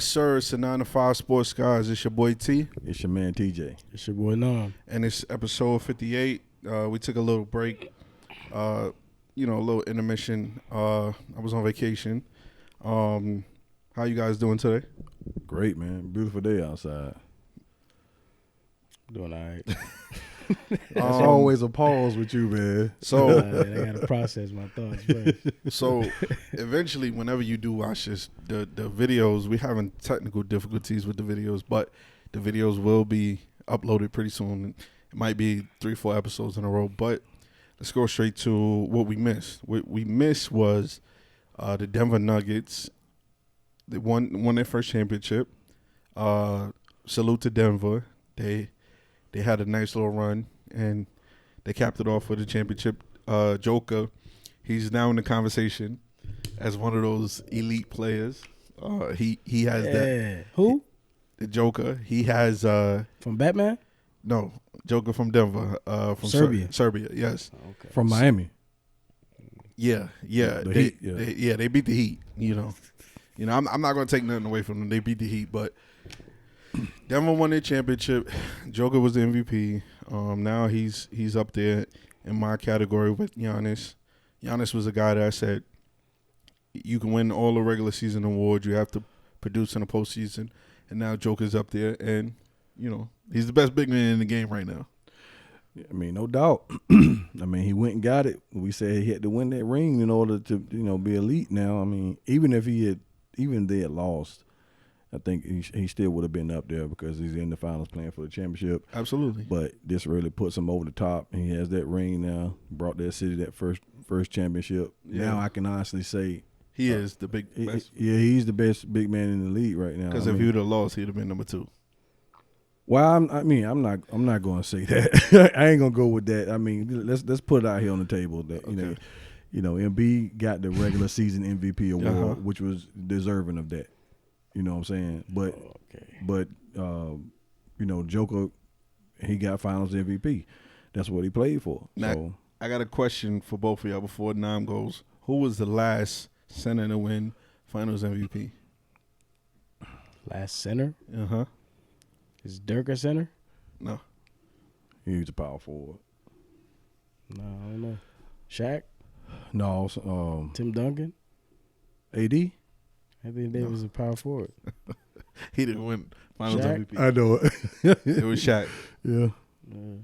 sir. It's the 9 to 5 Sports Guys. It's your boy T. It's your man TJ. It's your boy Nam. And it's episode 58. We took a little break, a little intermission. I was on vacation. How you guys doing today? Great, man. Beautiful day outside. Doing all right. That's always a pause with you, man. So I got to process my thoughts first. So eventually, whenever you do watch this, the videos, we're having technical difficulties with the videos, but the videos will be uploaded pretty soon. It might be 3-4 episodes in a row, but let's go straight to what we missed. What we missed was the Denver Nuggets. They won their first championship. Salute to Denver. They had a nice little run, and they capped it off with a championship. Joker, he's now in the conversation as one of those elite players. He has that. Who? The Joker. He has From Batman? no Joker from Denver. From Serbia. Serbia, yes. Okay. From Miami. Yeah. The Heat, yeah. They beat the Heat. I'm not gonna take nothing away from them. They beat the Heat, but Denver won their championship. Joker was the MVP. Now he's up there in my category with Giannis. Giannis was a guy that I said you can win all the regular season awards. You have to produce in the postseason. And now Joker's up there, and he's the best big man in the game right now. I mean, no doubt. I mean, he went and got it. We said he had to win that ring in order to be elite. Now, I mean, even if they had lost, I think he still would have been up there because he's in the finals playing for the championship. Absolutely. But this really puts him over the top. He has that ring now, brought that city that first championship. Yeah. Now I can honestly say He is the best. he's the best big man in the league right now. Because if he would have lost, he'd have been number 2. Well, I'm not going to say that. I ain't going to go with that. I mean, let's put it out here on the table that Okay. Embiid got the regular season MVP award, Uh-huh. which was deserving of that. You know what I'm saying? But Joker, he got Finals MVP. That's what he played for. Now, So I got a question for both of y'all before Nam goes. Who was the last center to win Finals MVP? Last center? Uh-huh. Is Dirk a center? No. he was a power forward. No, I don't know. Shaq? No, Tim Duncan? AD. I think they was a power forward. He didn't win Finals Shaq? MVP. I know it. It was Shaq. Yeah, Uh,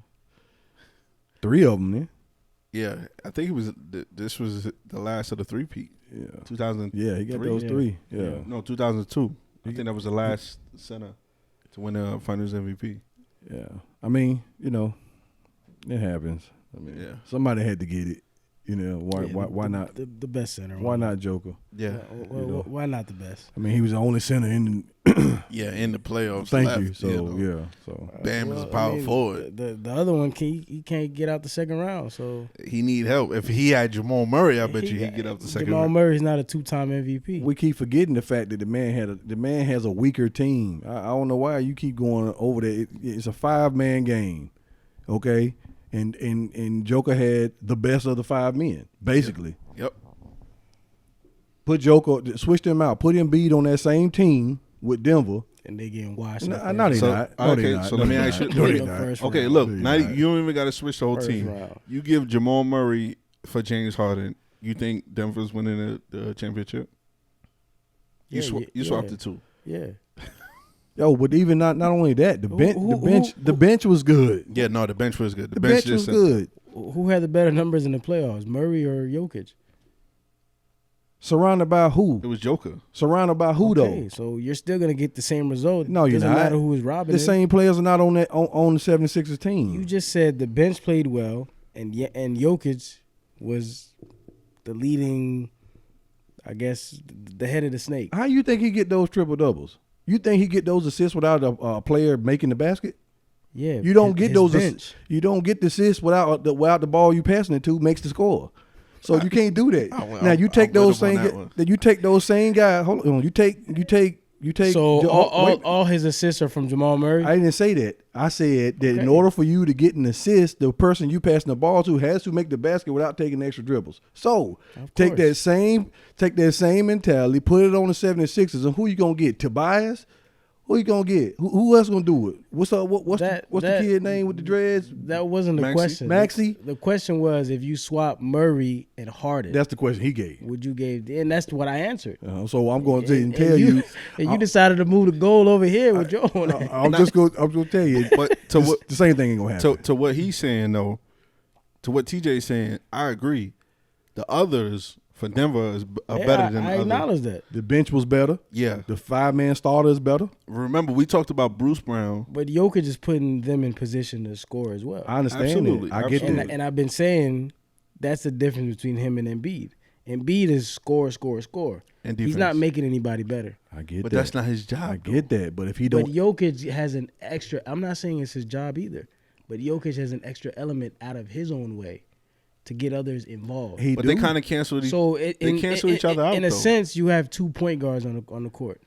3 of them. Then. Yeah, I think this was the last of the three-peat. Yeah, 2000. yeah, he got those Yeah. 3. Yeah. No, 2002. I think that was the last center to win a Finals MVP. Yeah, I mean, it happens. I mean, Yeah. somebody had to get it. Why not? The best center. Why not Joker? Yeah. Why not the best? I mean, he was the only center in. Yeah, in the playoffs. Thank left, you. So so Bam is a power forward. The other one he can't get out the second round. So He need help. If he had Jamal Murray, I bet you he'd get up the second Jamal round. Murray's not a 2-time MVP. we keep forgetting the fact that the man has a weaker team. I don't know why you keep going over that. It's a 5-man game, okay? And Joker had the best of the 5 men, basically. Yep. Put Joker, switch them out. Put Embiid on that same team with Denver. and they getting washed. No, up no, they So, not. No, okay, they not. so No, let me they ask you- not. No, they the not. first Okay, round. look, No, now you're not. you don't even got to switch the whole First team. round. You give Jamal Murray for James Harden. You think Denver's winning the championship? You swapped the 2. Yeah. Yo, but even not only that, the bench was good. Yeah, no, the bench was good. The bench was just good. Who had the better numbers in the playoffs, Murray or Jokic? Surrounded by who? It was Joker. Surrounded by who Okay, though? so you're still gonna get the same result. No, you're Doesn't not. matter who is robbing. The it. same players are not on that on the 76ers team. You just said the bench played well, and Jokic was the leading, I guess, the head of the snake. How you think he get those triple doubles? You think he get those assists without a player making the basket? Yeah, You don't get his those. bench. You don't get the assists without the ball you passing it to makes the score. So you can't do that. Now you take I'm those with him same. on that one. Then you take those same guys. Hold on. You take You take So wait, all his assists are from Jamal Murray. I didn't say that. I said that in Okay. order for you to get an assist, the person you passing the ball to has to make the basket without taking extra dribbles. So take course. that same mentality, put it on the 76ers, and who you gonna get? Tobias? Who you gonna get? Who else gonna do it? What's up? What's the kid name with the dreads? That wasn't the Maxey? question. Maxey? The question was if you swap Murray and Harden, That's the question he gave. would you give? And that's what I answered. So I'm going to And tell you. and you decided to move the goal over here with your own. I'm just going to tell you. But to what the same thing ain't gonna happen. to what he's saying though, to what TJ's saying, I agree. The others for Denver are better than I the others. acknowledge that. The bench was better. Yeah. The 5-man starter is better. Remember, we talked about Bruce Brown. But Jokic is putting them in position to score as well. I understand Absolutely, that. I get absolutely. that. And I've been saying that's the difference between him and Embiid. Embiid is score. And He's defense. not making anybody better. I get But that. that's not his job. I get that. But if he But don't, Jokic has an extra. I'm not saying it's his job either. But Jokic has an extra element out of his own way to get others involved. he But do. they kind of canceled. So They cancel each other out. In a though. sense, you have 2 point guards on the court.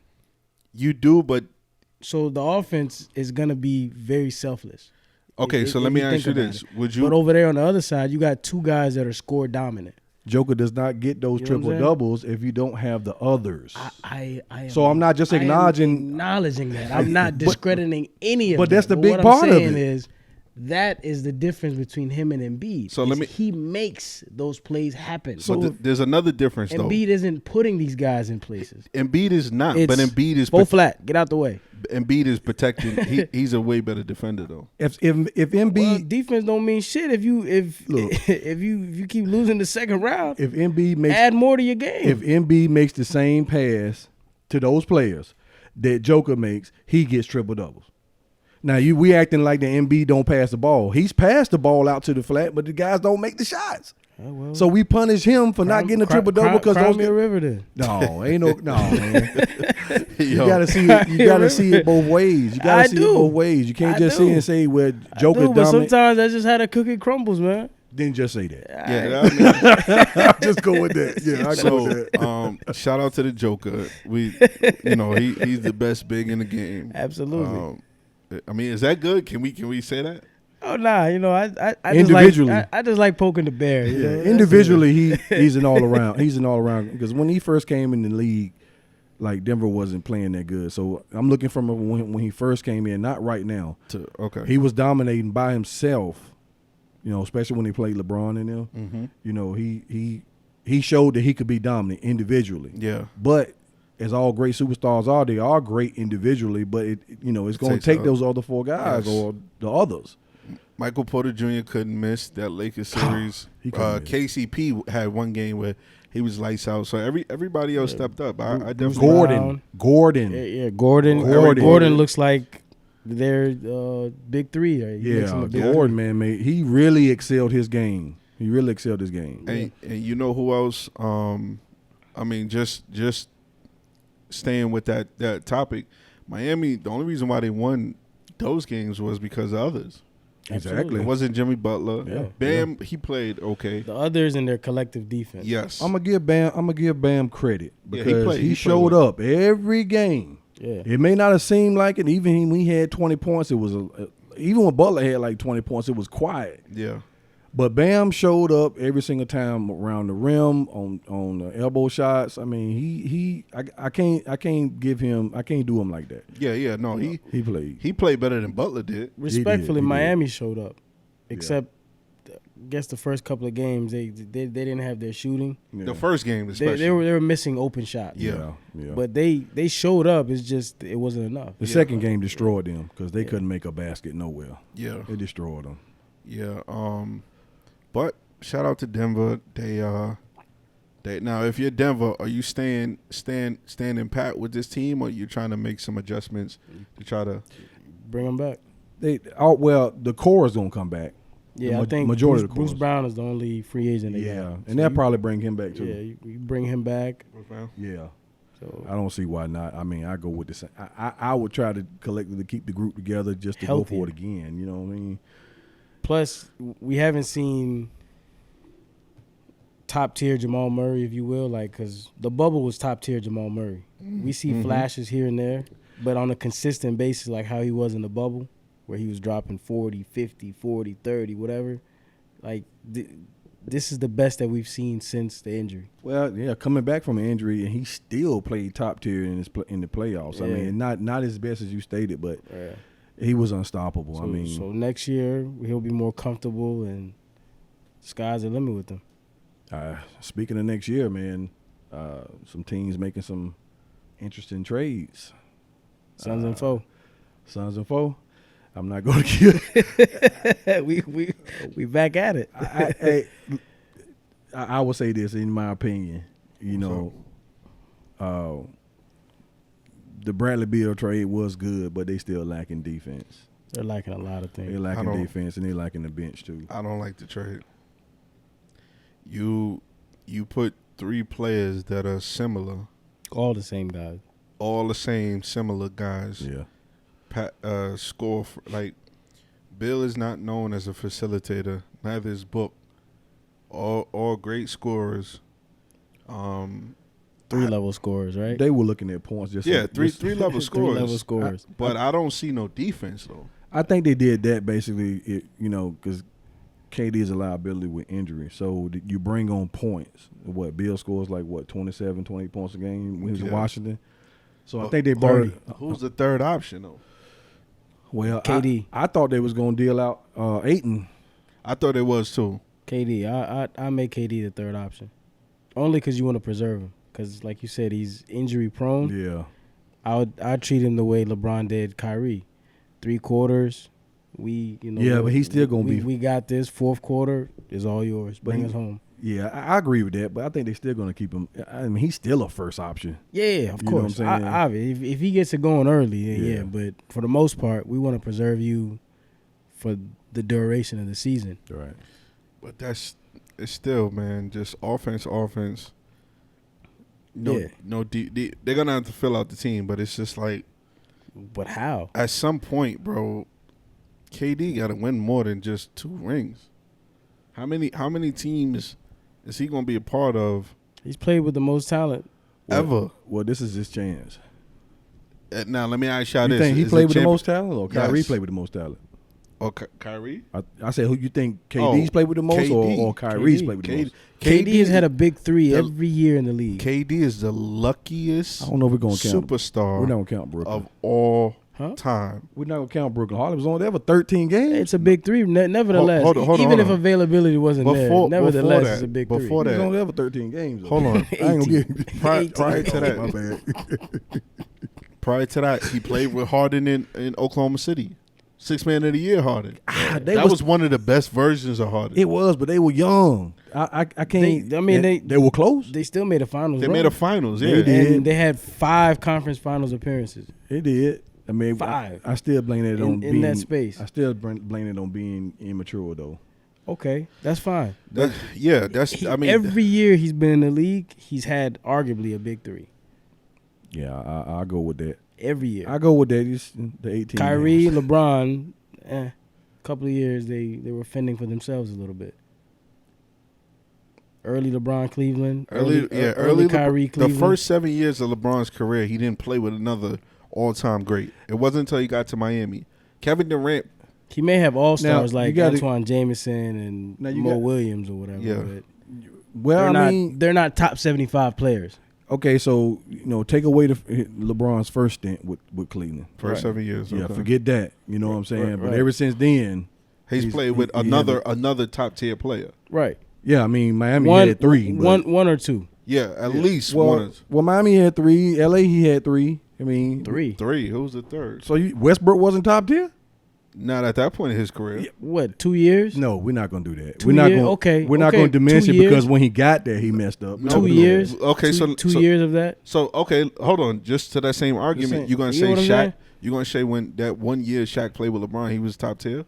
You do, but So the offense is gonna be very selfless. okay. If- So if let me think ask you about this: it. Would you? But over there on the other side, you got 2 guys that are score dominant. Joker does not get those You know what I'm triple saying? doubles if you don't have the others. I am, So I'm not just I am acknowledging- acknowledging that. I'm not discrediting any of but that. that's the big what part I'm of saying it. is that is the difference between him and Embiid. So let me- he makes those plays happen. but So there's another difference though. Embiid isn't putting these guys in places. Embiid is not, It's but Embiid is both flat. Get out the way. Embiid is protecting. He's a way better defender though. If Embiid Well, defense don't mean shit if Look. if you keep losing the second round. if Embiid makes Add more to your game. if Embiid makes the same pass to those players that Joker makes, he gets triple doubles. Now we acting like the Embiid don't pass the ball. He's passed the ball out to the flat, but the guys don't make the shots. Oh, well, So we punish him for not getting a triple double because cry those me a river then. no ain't no man. You Yo, gotta see it. You gotta see it both ways. You gotta I see it do. both ways. You can't I just do. sit and say where I Joker's do, but dominant. sometimes that's just how the cookie crumbles, man. Then just say that. yeah. I mean, Just go with that. Yeah, I go with that. shout out to the Joker. He's the best big in the game. Absolutely. I mean, is that good? Can we say that? Oh nah, I Individually. I just like poking the bear. You know? Individually, he's an all around. He's an all around because when he first came in the league, like Denver wasn't playing that good. So I'm looking from when he first came in, not right now. Okay. He was dominating by himself. You know, especially when he played LeBron in them. Mm-hmm. You know, he showed that he could be dominant individually. Yeah. But as all great superstars are, they are great individually. But it's going to takes take a- those other 4 guys Yes. or the others. Michael Porter Jr. couldn't miss that Lakers series. He couldn't miss. KCP had one game where he was lights out. So everybody else stepped up. I definitely. Brown. Gordon. Yeah, Gordon. Gordon. Gordon looks like their big 3. Right? He makes him Yeah, a big Gordon, man, he really excelled his game. He really excelled his game. And you know who else? I mean, just staying with that topic, Miami. The only reason why they won those games was because of others. Exactly. It wasn't Jimmy Butler. Yeah. Bam, he played okay. The others in their collective defense. Yes. I'm gonna give Bam credit Yeah, he because played- he he showed played well. up every game. Yeah. It may not have seemed like it. Even when he had 20 points, it was even when Butler had like 20 points, it was quiet. Yeah. But Bam showed up every single time around the rim on the elbow shots. I mean, I can't give him. I can't do him like that. Yeah. No, He played. he played better than Butler did. Respectfully, he did. Miami showed up, except I guess the first couple of games they didn't have their shooting. Yeah. The first game, especially. They were missing open shots. Yeah. Yeah. But they showed up. It's just it wasn't enough. The second game destroyed them because they couldn't make a basket nowhere. Yeah. It destroyed them. Yeah. But shout out to Denver. They now if you're Denver, are you standing pat with this team, or you trying to make some adjustments to try to? Bring them back. The core is gonna come back. Yeah, The I think majority Bruce, of the Bruce cores. Brown is the only free agent they Yeah, got. and So they'll you- probably bring him back too. Yeah, you bring him back. Yeah. So I don't see why not. I mean, I go with the same. I would try to collectively keep the group together just to go Healthier. for it again. You know what I mean? plus we haven't seen top tier Jamal Murray, if you will, like because the bubble was top tier Jamal Murray. We see flashes here and there, but on a consistent basis, like how he was in the bubble, where he was dropping 40, 50, 40, 30, whatever. Like this is the best that we've seen since the injury. Well, yeah, coming back from an injury, and he still played top tier in the playoffs. Yeah. I mean, not as best as you stated, but he was unstoppable. So next year he'll be more comfortable, and sky's the limit with him. Speaking of next year, man, some teams making some interesting trades. Suns and foe. Suns and foe. I'm not going to kill. we back at it. I would say this, in my opinion, the Bradley Beal trade was good, but they still lacking defense. They're lacking a lot of things. They're lacking defense, and they're lacking the bench too. I don't like the trade. You put 3 players that are similar. All the same guys. All the same, similar guys. Yeah. Score like Bill is not known as a facilitator. Neither is Book. All great scorers. 3-level scorers, right? They were looking at points. Three level scorers. 3-level scorers. But I don't see no defense though. I think they did that basically, because KD is a liability with injury. So you bring on points. Bill scores 27, 28 points a game when he was in Washington. So I think they brought. Who's the third option though? Well, KD. I thought they was going to deal out Ayton. I thought it was too. KD. I make KD the third option, only because you want to preserve him. Because like you said, he's injury prone. Yeah. I'd treat him the way LeBron did Kyrie, 3 quarters. Yeah, but he's still gonna be. We got this. 4th quarter is all yours. Bring us home. Yeah, I agree with that, but I think they're still gonna keep him. I mean, he's still a first option. Yeah, of You know what I'm course. saying? If he gets it going early, then Yeah. yeah. But for the most part, we want to preserve you for the duration of the season. Right. But it's still, man, just offense. No, Yeah. no. They're gonna have to fill out the team, but it's just like But how? at some point, bro, KD got to win more than just 2 rings. How many teams is he gonna be a part of He's played with the most talent. ever? Well, this is his chance. Now let me ask y'all You this: think he Is played it with the most talent, or Kyrie Yes. played with the most talent? Or Kyrie? I said, who you think KD's played with the most, KD. or Kyrie's KD. played with the most? KD has had a big 3 every year in the league. KD is the luckiest I don't know if we're gonna count. superstar We're not gonna count Brooklyn. of all Huh? time. We're not gonna count Brooklyn. Harden was on there for 13 games. It's a big 3. Nevertheless, Hold on, even if on. availability wasn't Before there, nevertheless, that, it's a big before 3. He was that, on there for 13 games. Though. hold on. I ain't gonna get Prior to that, my bad. Prior to that, he played with Harden in Oklahoma City. 6th man of the year, Harden. They That was one of the best versions of Harden. It was, but they were young. I can't. They were close. They still made a finals. They run. made a finals, yeah. They did. And they had 5 conference finals appearances. It did. I mean, 5. I still blame it on In being that space. I still blame it on being immature, though. Okay, that's fine. Every Every year he's been in the league, he's had arguably a big 3. Yeah, I'll go with that. Every year. I go with that. It's the 18. Kyrie, games. LeBron, a couple of years they were fending for themselves a little bit. Early LeBron Cleveland. Early Kyrie Cleveland. The first 7 years of LeBron's career, he didn't play with another all-time great. It wasn't until he got to Miami. Kevin Durant. He may have all-stars Now, like you gotta- Antoine Jameson Now, and you Mo got- Williams or whatever. Yeah. But Well, they're not top 75 players. okay, so take away LeBron's first stint with Cleveland. First 7 years. Yeah, okay. forget that. You know what I'm saying? Right, But right. ever since then, He's played with he another top-tier player. Right. yeah, I mean Miami had 3. but- One or 2. Yeah, at least one. Well, Miami had 3. LA he had 3. I mean 3. 3. Who's the third? So Westbrook wasn't top tier? Not at that point in his career. What, 2 years? No, we're not gonna do that. 2 We're not years? gonna. Okay, We're not okay, gonna diminish 2 it years. because when he got there, he messed up. We're not 2 gonna do years. that. Okay, two years of that. So okay, hold on. Just to that same saying, argument, you're gonna you say know what I'm Shaq. saying? You're gonna say when that 1 year Shaq played with LeBron, he was top tier.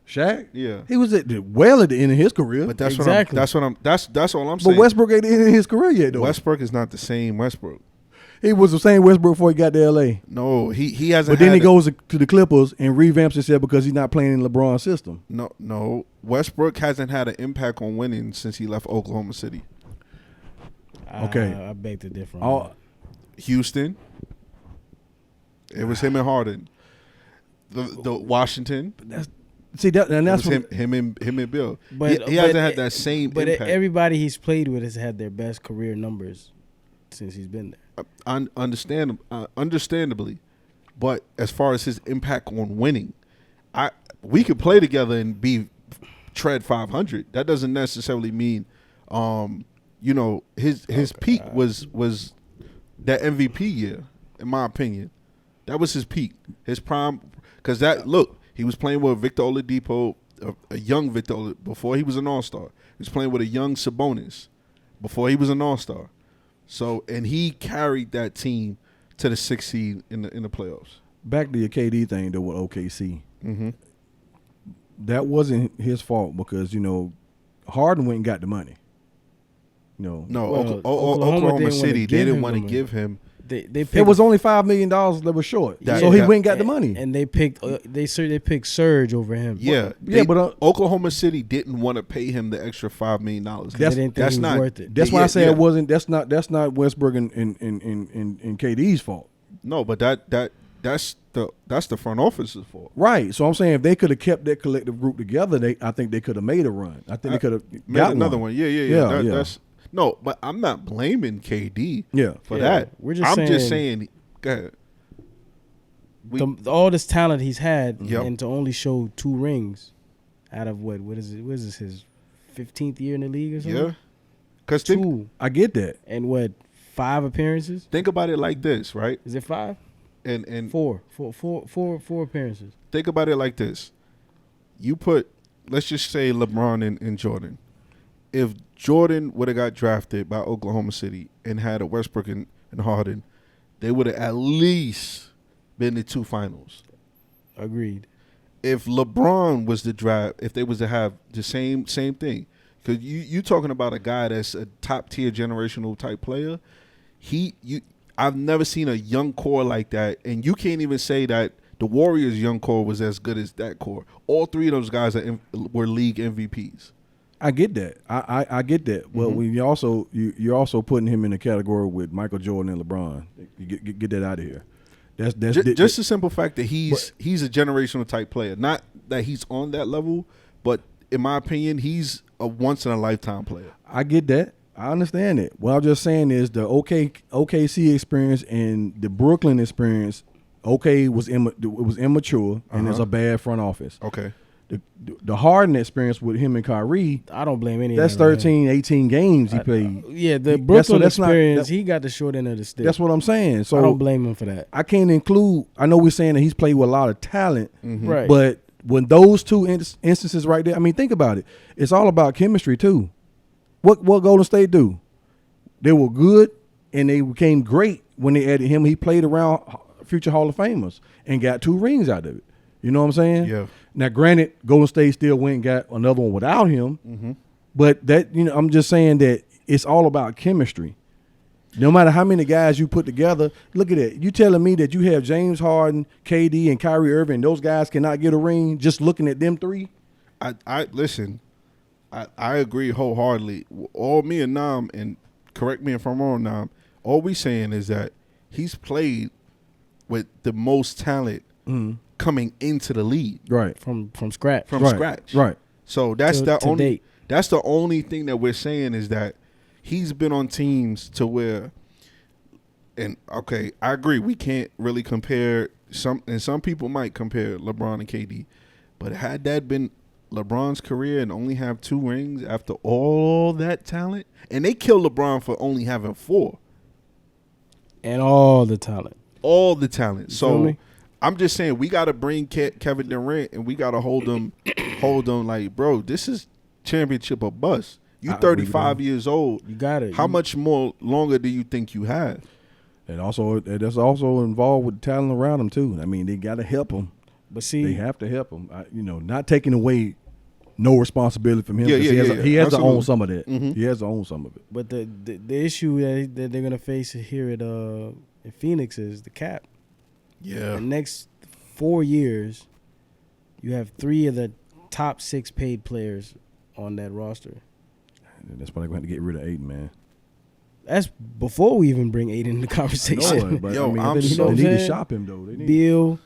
Shaq, Yeah, he was at the end of his career. but that's Exactly. that's all I'm saying. But Westbrook ain't at the end of his career yet, though. Westbrook is not the same Westbrook. He was the same Westbrook before he got to L.A. No, he hasn't. But then he had goes to the Clippers and revamps himself because he's not playing in LeBron's system. No. Westbrook hasn't had an impact on winning since he left Oklahoma City. Okay. I beg to differ. Houston. It was him and Harden. The Washington. See that, and that's it was him and Bill. But he hasn't had that same But impact. everybody he's played with has had their best career numbers since he's been there. Understandably, but as far as his impact on winning, we could play together and tread 500. That doesn't necessarily mean, his peak was that MVP year, in my opinion. That was his peak, his prime. Because he was playing with Victor Oladipo, a young Victor Oladipo, before he was an All-Star. He was playing with a young Sabonis before he was an All-Star. So, and he carried that team to the 6th seed in the playoffs. Back to your KD thing though with OKC. Mm-hmm. That wasn't his fault because Harden went and got the money. No, Well, Oklahoma City, they didn't want to him give him. They picked, it was only $5 million that was short, so he went and got the money. and they picked they picked Surge over him. Yeah, but Oklahoma City didn't want to pay him the extra $5 million. They didn't think that's he was not worth it. That's why I say it wasn't. That's not Westbrook and KD's fault. No, but that's the front office's fault. Right. So I'm saying if they could have kept that collective group together, I think they could have made a run. I think they could have made another one. Yeah. Yeah. That's no, but I'm not blaming KD. Yeah. For that. I'm just saying. Go ahead. All this talent he's had, Yep. and to only show 2 rings out of what is it? What is this, his 15th year in the league or something? Yeah. Because 2 I get that. and what 5 appearances? think about it like this, right? Is it 5? And 4 appearances. think about it like this. You put, let's just say LeBron and Jordan. If Jordan would have got drafted by Oklahoma City and had a Westbrook and Harden, they would have at least been the 2 finals. Agreed. If LeBron was the draft, if they was to have the same thing, because you talking about a guy that's a top tier generational type player, I've never seen a young core like that, and you can't even say that the Warriors' young core was as good as that core. All 3 of those guys were league MVPs. I get that. I get that. Well, when you're also putting him in a category with Michael Jordan and LeBron. You get that out of here. That's just the simple fact that he's a generational type player. Not that he's on that level, but in my opinion, he's a once in a lifetime player. I get that. I understand it. What I'm just saying is the OKC experience and the Brooklyn experience. Was immature and there's a bad front office. Okay. The Harden experience with him and Kyrie, I don't blame any that's of that. 13, 18 games he played. The Brooklyn that's not- experience, he got the short end of the stick. That's what I'm saying. So I don't blame him for that. I can't include. I know we're saying that he's played with a lot of talent, Right. but when those 2 instances right there, I mean, think about it. It's all about chemistry too. What Golden State do? They were good and they became great when they added him. He played around future Hall of Famers and got 2 rings out of it. You know what I'm saying? Yeah. Now, granted, Golden State still went and got another one without him, but that I'm just saying that it's all about chemistry. No matter how many guys you put together, look at it. You telling me that you have James Harden, KD, and Kyrie Irving, those guys cannot get a ring just looking at them 3? I listen. I agree wholeheartedly. All me and Nam, and correct me if I'm wrong, Nam. All we saying is that he's played with the most talent coming into the league, Right. From scratch. from Right. scratch. Right. So that's To only date. that's the only thing that we're saying is that he's been on teams to where, and okay, I agree we can't really compare some people might compare LeBron and KD, but had that been LeBron's career and only have 2 rings after all that talent, and they killed LeBron for only having 4. And all the talent. All the talent. feel So me? I'm just saying we got to bring Kevin Durant and we got to hold them like, bro, this is championship or bust. You I agree with 35 years old. You got it. How much more longer do you think you have? And also, that's also involved with the talent around them too. I mean, they got to help him. But see, They have to help him. Not taking away no responsibility from him. Yeah, 'cause yeah, he has, yeah, he has to absolutely. own some of that. Mhm. He has to own some of it. but the issue that they're gonna face here at and Phoenix is the cap. Yeah. The next 4 years, you have 3 of the top 6 paid players on that roster. That's probably going to get rid of Aiden, man. That's before we even bring Aiden in the conversation. No, but Yo, I mean, I'm they so- need to saying? shop him though. They need. Beal,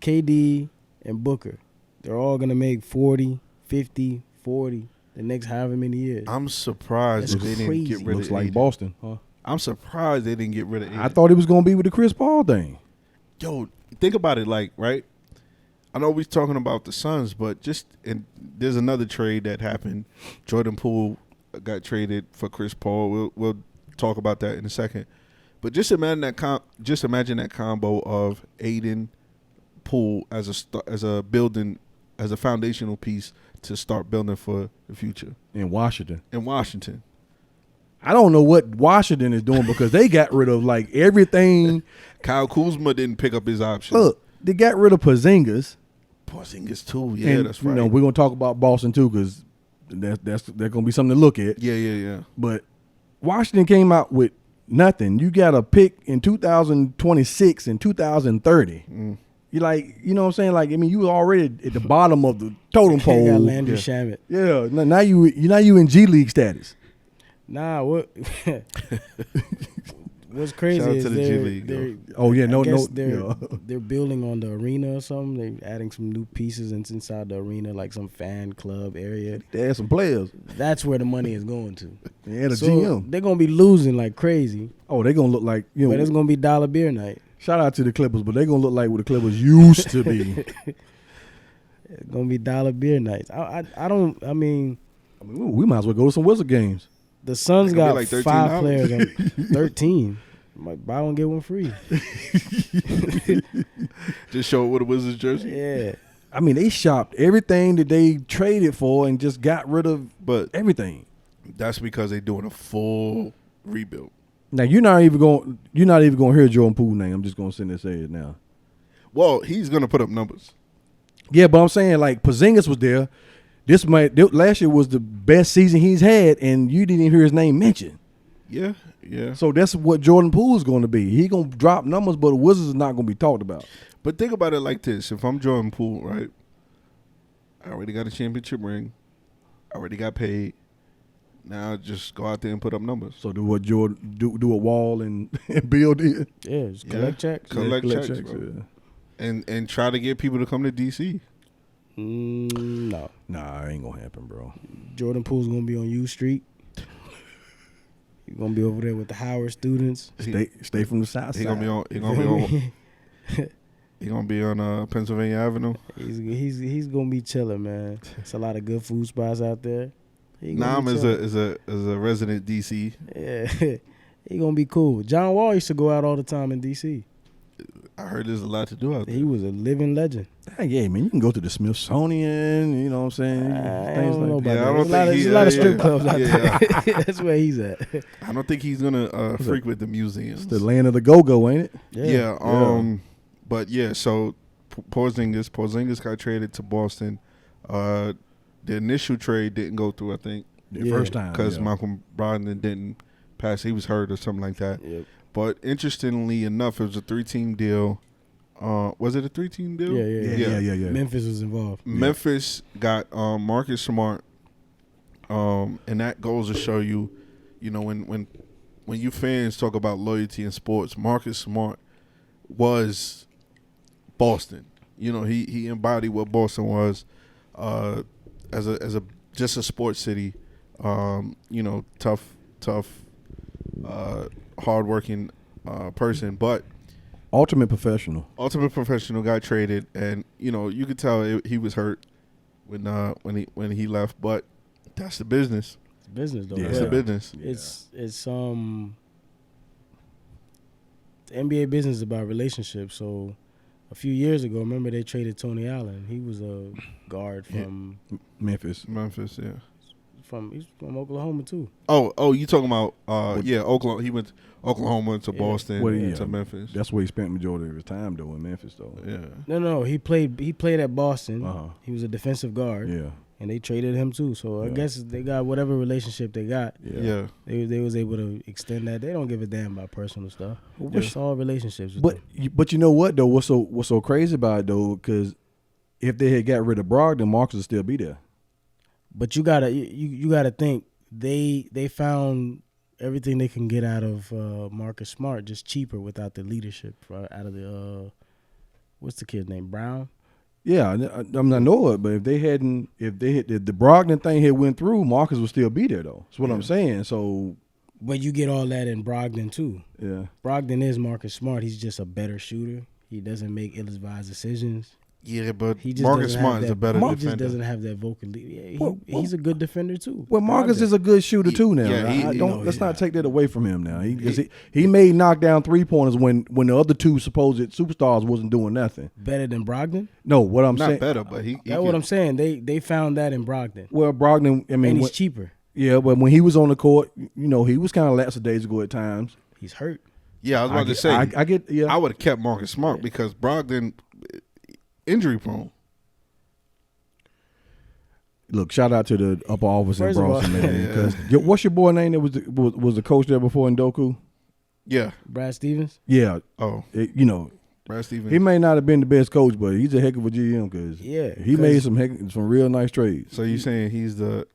KD, and Booker. They're all going to make 40, 50, 40 the next however many years. I'm surprised That's that they didn't crazy. get rid Looks of like Aiden. Boston, huh? I'm surprised they didn't get rid of Aiden. I thought he was going to be with the Chris Paul thing. Yo, think about it, like, right? I know we're talking about the Suns, but there's another trade that happened. Jordan Poole got traded for Chris Paul. We'll talk about that in a second. But just imagine that combo of Aiden, Poole as a foundational piece to start building for the future In Washington. in Washington. I don't know what Washington is doing because they got rid of like everything. Kyle Kuzma didn't pick up his option. Look, they got rid of Porzingis. Porzingis too. Yeah, and, that's right. You know, we're gonna talk about Boston too because that's gonna be something to look at. Yeah. But Washington came out with nothing. You got a pick in 2026 and 2030. You like, you know what I'm saying? Like, I mean, you were already at the bottom of the totem They pole. got Landry Shamet. Yeah, now you in G League status. Nah, what? What's crazy Shout out is to the G League, they're Oh yeah, I guess yeah. they're building on the arena or something. They're adding some new pieces inside the arena, like some fan club area. They had some players. That's where the money is going to. They had a So GM. they're gonna be losing like crazy, Oh, they gonna look like but it's gonna be dollar beer night. Shout out to the Clippers, but they gonna look like what the Clippers used to be. It's gonna be dollar beer nights. I mean, We might as well go to some Whistle games. the Suns It's gonna got be like $13. 5 players. On 13. Might buy one get one free. Just show it with a Wizards jersey. Yeah. I mean, they shopped everything that they traded for and just got rid of But everything. that's because they're doing a full rebuild. Now you're not even going to hear Jordan Poole name. I'm just going to sit there and say it now. Well, he's gonna put up numbers. Yeah, but I'm saying like Porzingis was there. Last year was the best season he's had, and you didn't even hear his name mentioned. Yeah. So that's what Jordan Poole is going to be. He going to drop numbers, but the Wizards is not going to be talked about. But think about it like this: if I'm Jordan Poole, right, I already got a championship ring, I already got paid. Now just go out there and put up numbers. So do what Jordan do what Wall and Bill did. Yeah, just collect checks. Collect checks, bro. And try to get people to come to DC. No. Nah, it ain't gonna happen, bro. Jordan Poole's gonna be on U Street. He's gonna be over there with the Howard students. Stay from the south He side. gonna be on. He gonna be on Pennsylvania Avenue. He's gonna be chilling, man. It's a lot of good food spots out there. He gonna Nam be is chilling. a resident DC. Yeah, he gonna be cool. John Wall used to go out all the time in DC. I heard there's a lot to do out there. He was a living legend. Yeah, man, you can go to the Smithsonian. You know what I'm saying? I Things don't know like about Yeah, I that. don't There's think a lot of he- strip yeah, clubs out yeah. there. That's where he's at. I don't think he's gonna frequent the museums. It's the land of the go-go, ain't it? Yeah. But yeah. So Porzingis got traded to Boston. The initial trade didn't go through, I think, The Yeah. first time. because yeah. Malcolm Brogdon didn't pass. He was hurt or something like that. Yep. But interestingly enough, it was a 3-team deal. Was it a 3-team deal? Yeah. Memphis was involved. Memphis got Marcus Smart, and that goes to show you, when you fans talk about loyalty in sports, Marcus Smart was Boston. He embodied what Boston was, as a just a sports city. Tough, hardworking person, but. Ultimate professional. Ultimate professional got traded, and you could tell he was hurt when he left. But that's the business. It's business though. Yeah. That's the business. It's the NBA business is about relationships. So a few years ago, remember they traded Tony Allen. He was a guard from Memphis. Yeah. he's from Oklahoma too. Oh, you talking about Oklahoma? He went to Oklahoma to Boston to Memphis. That's where he spent majority of his time though in Memphis though. Yeah. No, he played at Boston. Uh-huh. He was a defensive guard. Yeah. and they traded him too. So I guess they got whatever relationship they got. Yeah. They was able to extend that. They don't give a damn about personal stuff. Well, It's all relationships. With But them. but you know what though? What's so crazy about it though? Because if they had got rid of Brogdon, Marcus would still be there. But you gotta think they found everything they can get out of Marcus Smart just cheaper without the leadership out of the what's the kid's name, Brown. Yeah, I'm not know it, but if the Brogdon thing had went through, Marcus would still be there though. That's what I'm saying. So But you get all that in Brogdon too. yeah, Brogdon is Marcus Smart. He's just a better shooter. He doesn't make ill-advised decisions. Yeah, but He just Marcus doesn't Smart have is that, a better He defender. just doesn't have that vocal. Yeah, Well, he's a good defender too. well, Marcus Brogdon. is a good shooter too now. Yeah, Let's not take that away from him now. He made knockdown 3-pointers when the other two supposed superstars wasn't doing nothing. better than Brogdon. No, what I'm Not saying. better, but he That's what I'm saying. They found that in Brogdon, Well, Brogdon, I mean, and he's cheaper. yeah, but when he was on the court, he was kind of lackadaisical at times. He's hurt. Yeah, I was about to say. I get, yeah. I would have kept Marcus Smart because Brogdon injury prone. Look, shout out to the upper office First in of all- Bronson, man. 'Cause what's your boy name that was the coach there before in Doku? Yeah. Brad Stevens. Yeah, Oh, Brad Stevens. he may not have been the best coach, but he's a heck of a GM because Yeah, he made some real nice trades. So you saying he's the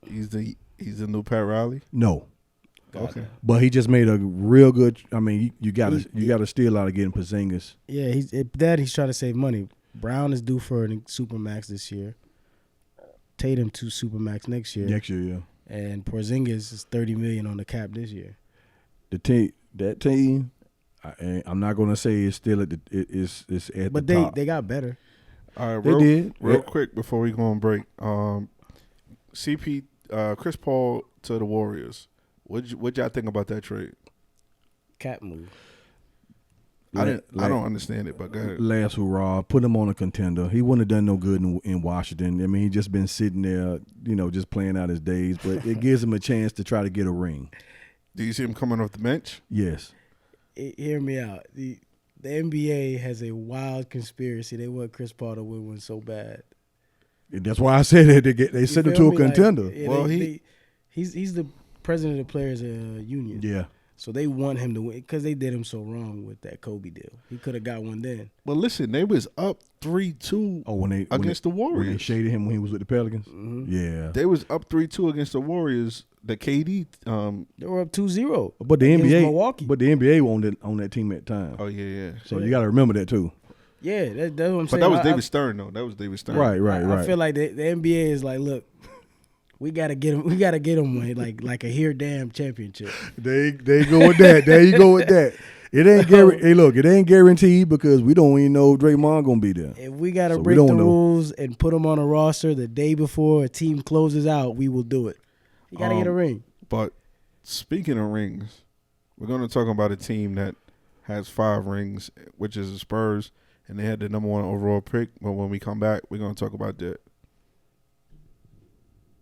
new Pat Riley? No, Okay. but he just made a real good. I mean, you got to steal out of getting Porzingis. Yeah, he's trying to save money. Brown is due for a supermax this year. Tatum to supermax next year. Next year, yeah. And Porzingis is $30 million on the cap this year. That team, I'm not going to say it's still at it's at But the top. they got better. All right, They did. real Yeah. quick before we go on break. Chris Paul to the Warriors. What'd y'all think about that trade? Cap move. I don't understand it, but go ahead. Last hurrah, put him on a contender. He wouldn't have done no good in Washington. I mean, he just been sitting there, just playing out his days. But it gives him a chance to try to get a ring. Do you see him coming off the bench? Yes. Hear me out. The NBA has a wild conspiracy. They want Chris Paul to win one so bad. That's why I said that they sent him to a feel me? Like, contender. yeah, Well, he's the president of the players union. Yeah. So they want him to win because they did him so wrong with that Kobe deal. He could have got one then. Well, listen, they was up 3-2 against the when they Warriors. shaded him when he was with the Pelicans. Mm-hmm. Yeah. They was up 3-2 against the Warriors. The KD. They were up 2-0. But the against NBA, Milwaukee. But the NBA were on that team at the time. Oh yeah. So you got to remember that too. Yeah, that's what I'm But saying. that was I- David Stern though. That was David Stern. Right. I feel like the NBA is like, look, we gotta get him. We gotta get him one, like a here damn championship. They go with that. There you go with that. It ain't Hey, look, it ain't guaranteed because we don't even know if Draymond gonna be there. If we gotta So we break the don't know. rules and put him on a roster the day before a team closes out, we will do it. You gotta get a ring. But speaking of rings, we're going to talk about a team that has 5 rings, which is the Spurs, and they had the number 1 overall pick. But when we come back, we're going to talk about that.